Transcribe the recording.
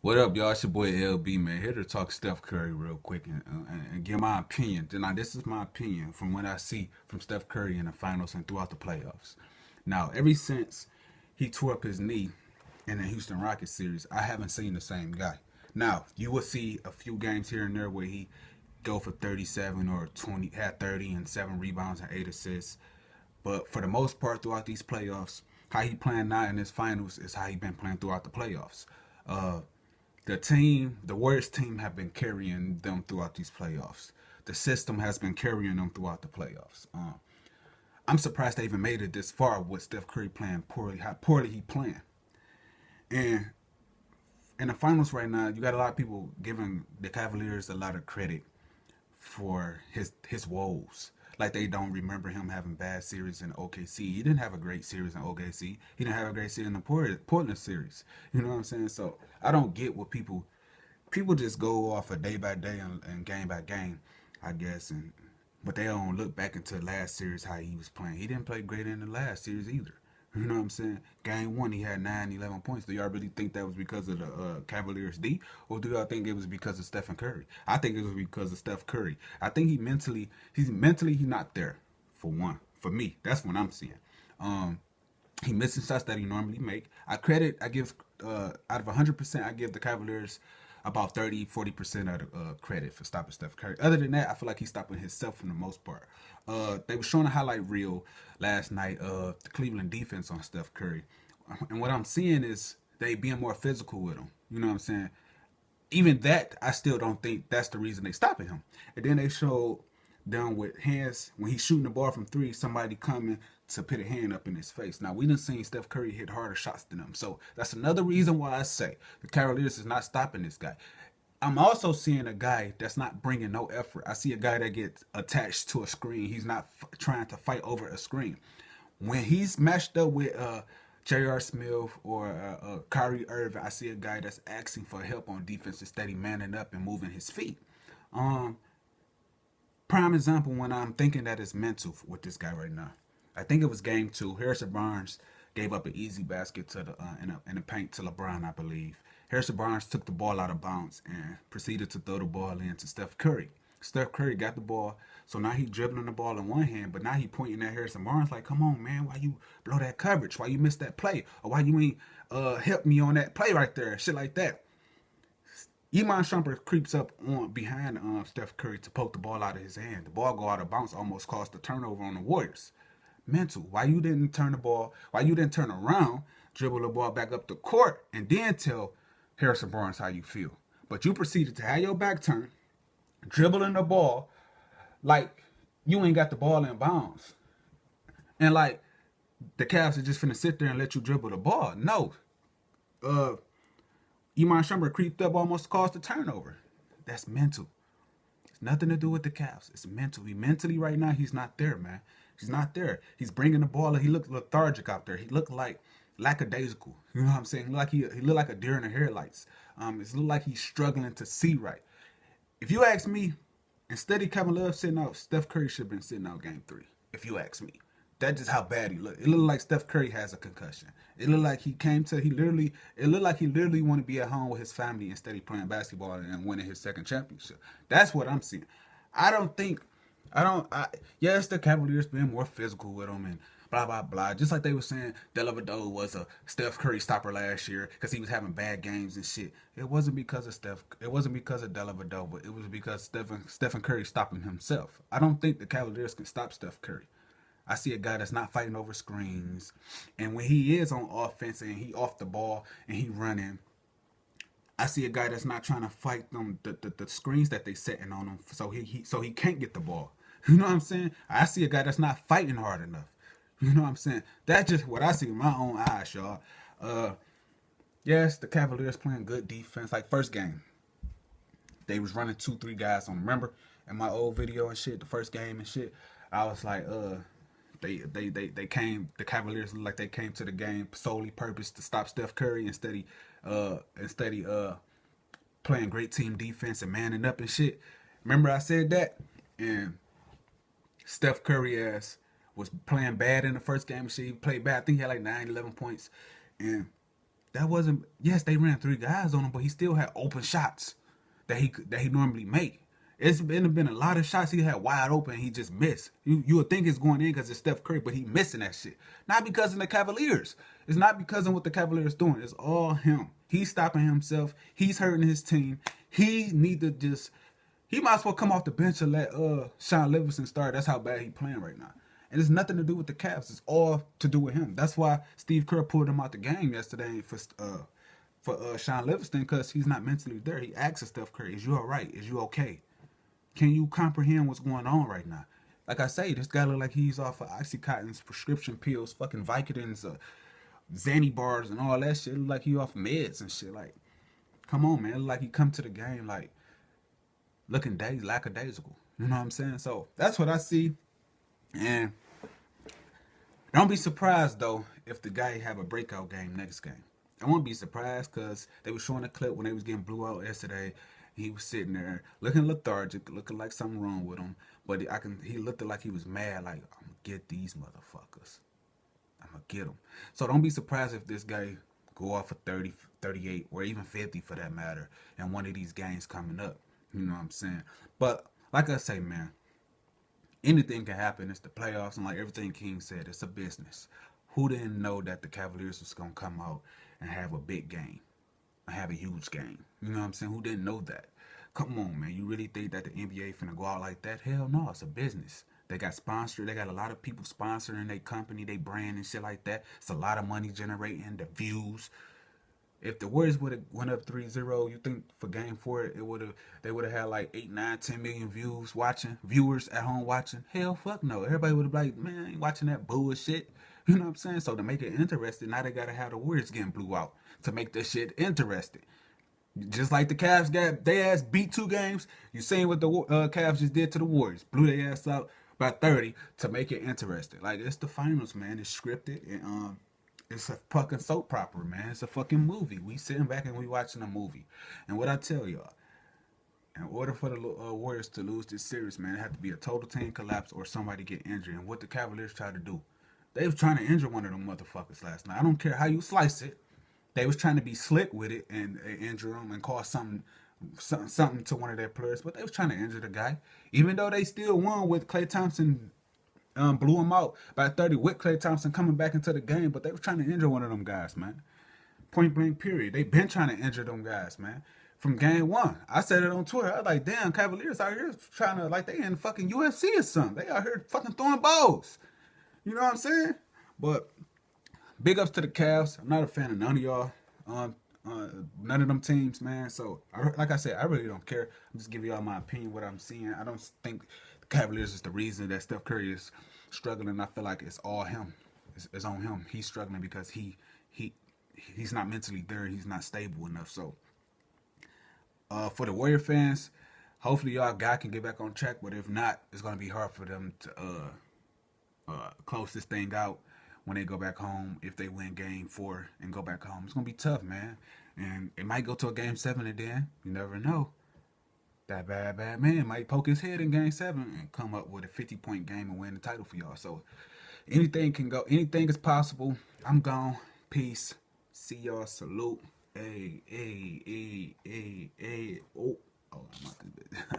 What up, y'all? It's your boy LB, man. Here to talk Steph Curry real quick and give my opinion. Now, this is my opinion from what I see from Steph Curry in the finals and throughout the playoffs. Now, ever since he tore up his knee in the Houston Rockets series, I haven't seen the same guy. Now, you will see a few games here and there where he go for 37 or 20, had 30 and 7 rebounds and 8 assists. But for the most part, throughout these playoffs, how he playing now in his finals is how he been playing throughout the playoffs. Uh, the Warriors team, have been carrying them throughout these playoffs. The system has been carrying them throughout the playoffs. I'm surprised they even made it this far with Steph Curry playing poorly, how poorly he playing. And in the finals right now, you got a lot of people giving the Cavaliers a lot of credit for his woes. Like they don't remember him having bad series in OKC. He didn't have a great series in OKC. He didn't have a great series in the Portland series. You know what I'm saying? So I don't get what people just go off of day by day and game by game, I guess, and but they don't look back into last series how he was playing. He didn't play great in the last series either. You know what I'm saying? Game one, he had 11 points. Do y'all really think that was because of the Cavaliers D, or do y'all think it was because of Stephen Curry? I think it was because of Steph Curry. I think he's not there for one. For me, that's what I'm seeing. Um, he missing shots that he normally make. I give out of 100%, I give the Cavaliers about 30-40% of the credit for stopping Steph Curry. Other than that, I feel like he's stopping himself for the most part. They were showing a highlight reel last night of the Cleveland defense on Steph Curry, and what I'm seeing is they being more physical with him. You know what I'm saying? Even that, I still don't think that's the reason they stopping him. And then they showed them with hands when he's shooting the ball from three, somebody coming to put a hand up in his face. Now we done seen Steph Curry hit harder shots than him, so that's another reason why I say the Cavaliers is not stopping this guy. I'm also seeing a guy that's not bringing no effort. I see a guy that gets attached to a screen. He's not trying to fight over a screen. When he's matched up with J.R. Smith or Kyrie Irving, I see a guy that's asking for help on defense instead of manning up and moving his feet. Um, Prime example when I'm thinking that it's mental with this guy right now. I think it was game two. Harrison Barnes gave up an easy basket to the in the paint to LeBron, I believe. Harrison Barnes took the ball out of bounds and proceeded to throw the ball in to Steph Curry. Steph Curry got the ball, so now he dribbling the ball in one hand, but now he pointing at Harrison Barnes like, "Come on, man, why you blow that coverage? Why you miss that play? Or why you ain't help me on that play right there? Shit like that." Iman Shumpert creeps up on behind Steph Curry to poke the ball out of his hand. The ball go out of bounds, almost caused a turnover on the Warriors. Mental. Why you didn't turn the ball? Why you didn't turn around, dribble the ball back up the court, and then tell Harrison Barnes how you feel? But you proceeded to have your back turned, dribbling the ball like you ain't got the ball in bounds, and like the Cavs are just finna sit there and let you dribble the ball. No, uh, Iman Shumpert creeped up, almost caused a turnover. That's mental. It's nothing to do with the Cavs. It's mental. He mentally right now, he's not there, man. He's not there. He's bringing the ball. He looked lethargic out there. He looked like lackadaisical. You know what I'm saying? He looked like a deer in the headlights. It looked like he's struggling to see right. If you ask me, instead of Kevin Love sitting out, Steph Curry should have been sitting out game three. If you ask me, that's just how bad he looked. It looked like Steph Curry has a concussion. It looked like it looked like he literally want to be at home with his family instead of playing basketball and winning his second championship. That's what I'm seeing. I don't think, I don't, I, yes, the Cavaliers being more physical with him and blah, blah, blah. Just like they were saying Dellavedova was a Steph Curry stopper last year because he was having bad games and shit. It wasn't because of Steph. It wasn't because of Dellavedova. It was because Stephen Curry stopping himself. I don't think the Cavaliers can stop Steph Curry. I see a guy that's not fighting over screens, and when he is on offense and he off the ball and he running, I see a guy that's not trying to fight them the screens that they setting on him, so he can't get the ball. You know what I'm saying? I see a guy that's not fighting hard enough. You know what I'm saying? That's just what I see with my own eyes, y'all. Uh, yes, the Cavaliers playing good defense. Like first game, they was running 2-3 guys on. Remember in my old video and shit, the first game and shit, I was like, they came, the Cavaliers looked like they came to the game solely purpose to stop Steph Curry instead of playing great team defense and manning up and shit. Remember I said that? And Steph Curry ass was playing bad in the first game and shit. He played bad. I think he had like 9, 11 points. And that wasn't. Yes, they ran 3 guys on him, but he still had open shots that he normally make. It's been a lot of shots he had wide open. He just missed. You would think it's going in because it's Steph Curry, but he missing that shit. Not because of the Cavaliers. It's not because of what the Cavaliers doing. It's all him. He's stopping himself. He's hurting his team. He need to just. He might as well come off the bench and let Sean Livingston start. That's how bad he playing right now. And it's nothing to do with the Cavs. It's all to do with him. That's why Steve Kerr pulled him out the game yesterday for Sean Livingston, because he's not mentally there. He asked Steph Curry, "Is you all right? Is you okay? Can you comprehend what's going on right now?" Like I say, this guy look like he's off of Oxycontin's prescription pills, fucking Vicodins, Xanny bars, and all that shit. It look like he off meds and shit. Like, come on, man. It look like he come to the game like looking lackadaisical. You know what I'm saying? So that's what I see. And don't be surprised though if the guy have a breakout game next game. I won't be surprised because they were showing a clip when they was getting blew out yesterday. He was sitting there looking lethargic, looking like something wrong with him. But he looked like he was mad, like, I'm gonna get these motherfuckers. I'm gonna get them. So don't be surprised if this guy go off for 30, 38, or even 50 for that matter in one of these games coming up. You know what I'm saying? But like I say, man, anything can happen. It's the playoffs, and like everything King said, it's a business. Who didn't know that the Cavaliers was gonna come out and have a big game, have a huge game? You know what I'm saying? Who didn't know that? Come on, man. You really think that the NBA finna go out like that? Hell no, it's a business. They got sponsored. They got a lot of people sponsoring their company, their brand and shit like that. It's a lot of money generating, the views. If the Warriors would have went up 3-0, you think for game 4 they would have had like 8, 9, 10 million viewers at home watching? Hell fuck no. Everybody would have been like, man, I ain't watching that bullshit. You know what I'm saying? So to make it interesting, now they gotta have the Warriors getting blew out to make this shit interesting. Just like the Cavs got their ass beat 2 games, you seen what the Cavs just did to the Warriors. Blew their ass out by 30 to make it interesting. Like, it's the finals, man. It's scripted, and it's a fucking soap opera, man. It's a fucking movie. We sitting back and we watching a movie. And what I tell y'all, in order for the Warriors to lose this series, man, it had to be a total team collapse or somebody get injured. And what the Cavaliers tried to do, they was trying to injure one of them motherfuckers last night. I don't care how you slice it. They was trying to be slick with it and injure him and cause something to one of their players, but they was trying to injure the guy. Even though they still won with Klay Thompson blew him out by 30 with Klay Thompson coming back into the game, but they was trying to injure one of them guys, man. Point blank period. They been trying to injure them guys, man. From game 1. I said it on Twitter. I was like, damn, Cavaliers out here trying to, like, they in fucking UFC or something. They out here fucking throwing balls. You know what I'm saying? But big ups to the Cavs. I'm not a fan of none of y'all. None of them teams, man. So, like I said, I really don't care. I'm just giving y'all my opinion, what I'm seeing. I don't think the Cavaliers is the reason that Steph Curry is struggling. I feel like it's all him. It's on him. He's struggling because he's not mentally there. He's not stable enough. So, for the Warrior fans, hopefully y'all guy can get back on track. But if not, it's gonna be hard for them to close this thing out when they go back home. If they win game 4 and go back home, it's gonna be tough, man. And it might go to a game 7, and then you never know. That bad man might poke his head in game 7 and come up with a 50-point game and win the title for y'all. So anything can go. Anything is possible. I'm gone. Peace. See y'all. Salute. Hey. Oh, I'm out this bitch.